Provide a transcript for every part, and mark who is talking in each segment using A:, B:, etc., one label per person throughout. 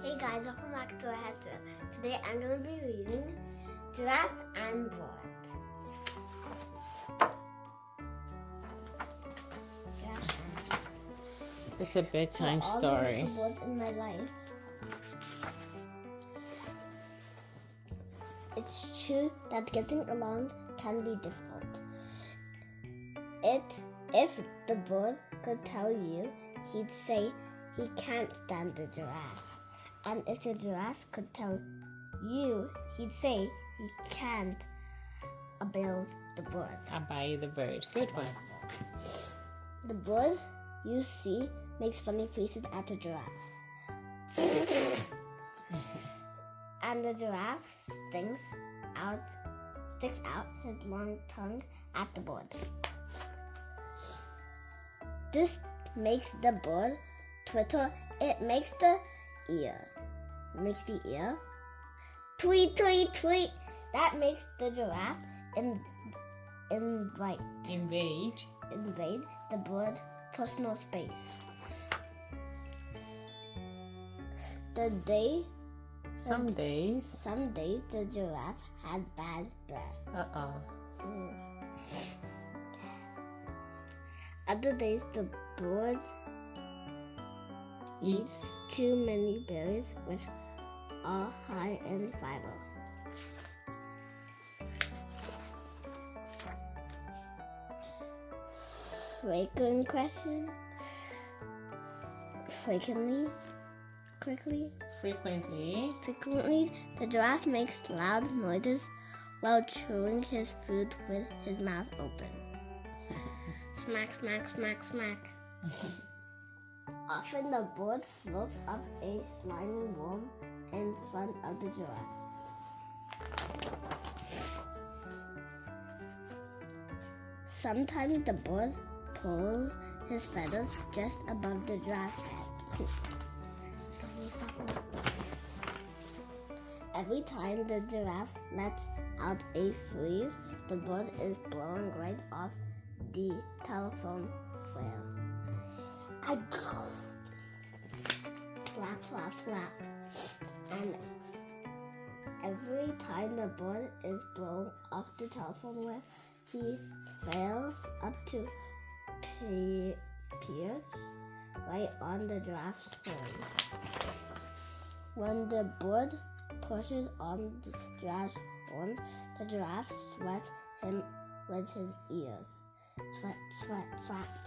A: Hey guys, welcome back to Raheth. Today I'm going to be reading Giraffe and Bird.
B: It's a bedtime story.
A: All the little birds in my life. It's true that getting along can be difficult. If the bird could tell you, he'd say he can't stand the giraffe. And if the giraffe could tell you, he'd say he can't obey the bird.
B: Obey the bird. Good one.
A: The bird you see makes funny faces at the giraffe. And the giraffe sticks out his long tongue at the bird. This makes the bird twitter. It makes the ear tweet, tweet, tweet. That makes the giraffe invade the bird personal space. Some days the giraffe had bad breath. Other days the bird eats too many berries, which are high in fiber. Frequent question. Frequently, the giraffe makes loud noises while chewing his food with his mouth open. Smack, smack, smack, smack. Often the bird slurps up a slimy worm in front of the giraffe. Sometimes the bird pulls his feathers just above the giraffe's head. Every time the giraffe lets out a freeze, the bird is blown right off the telephone wire. Flap, flap, flap. And every time the bird is blown off the telephone wire, he fails up to perch right on the giraffe's horn. When the bird pushes on the giraffe's horns, the giraffe sweats him with his ears. Sweat, sweat, sweat.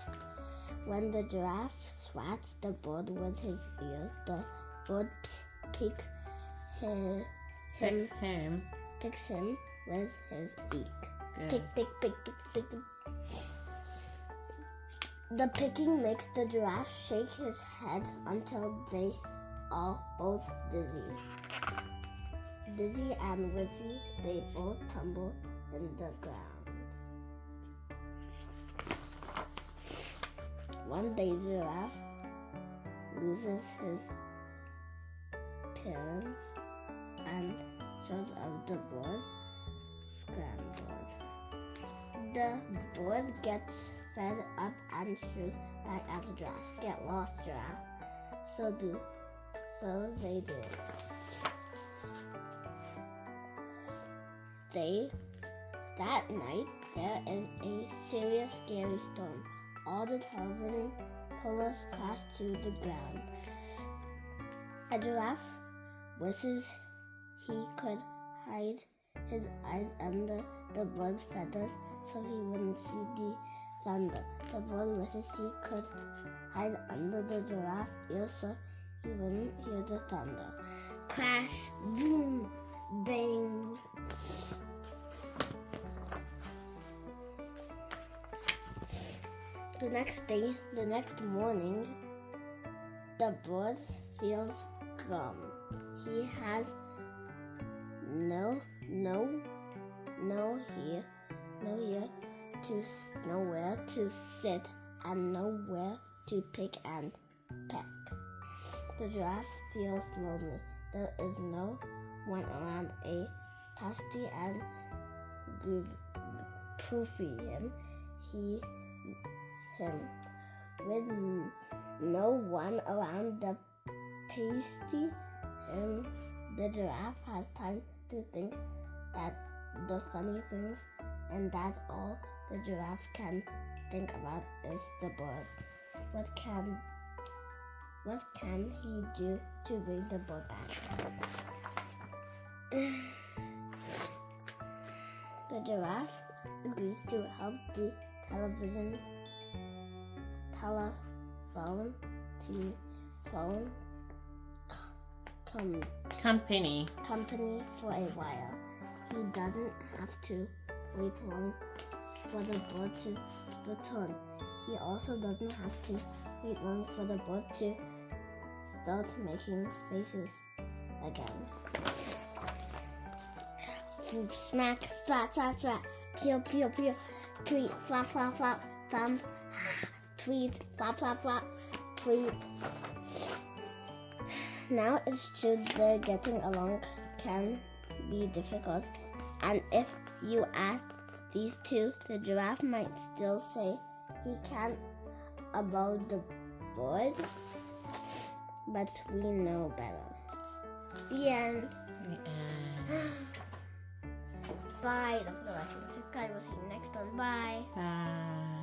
A: When the giraffe swats the bird with his ears, the bird picks him with his beak.
B: Good.
A: Pick. The picking makes the giraffe shake his head until they are both dizzy. Dizzy and wizzy, they both tumble in the ground. One day, Giraffe loses his parents and shows up the bird scrambled. The bird gets fed up and shoots back at the giraffe. Get lost, giraffe. So they do. That night, there is a serious, scary storm. All the television poles crash to the ground. A giraffe wishes he could hide his eyes under the bird's feathers so he wouldn't see the thunder. The bird wishes he could hide under the giraffe's ears so he wouldn't hear the thunder. Crash, boom, bang. The next morning, the bird feels glum. He has nowhere to sit and nowhere to pick and peck. The giraffe feels lonely. There is no one around a pasty and proofy him. With no one around the pasty and the giraffe has time to think that the funny things, and that all the giraffe can think about is the bird. What can he do to bring the bird back? The giraffe agrees to help the telephone
B: Company.
A: company for a while. He doesn't have to wait long for the bird to return. He also doesn't have to wait long for the bird to start making faces again. Swoop, smack, splat, splat, splat, peel, peel, peel, tweet, flap, flap, flap, thump, tweet, flap, flap, flap, tweet. Now it's true that getting along can be difficult, and if you ask these two, the giraffe might still say he can't about the bird, but we know better. The end. Bye. Don't forget to like and subscribe. We'll see you next one. Bye.
B: Bye.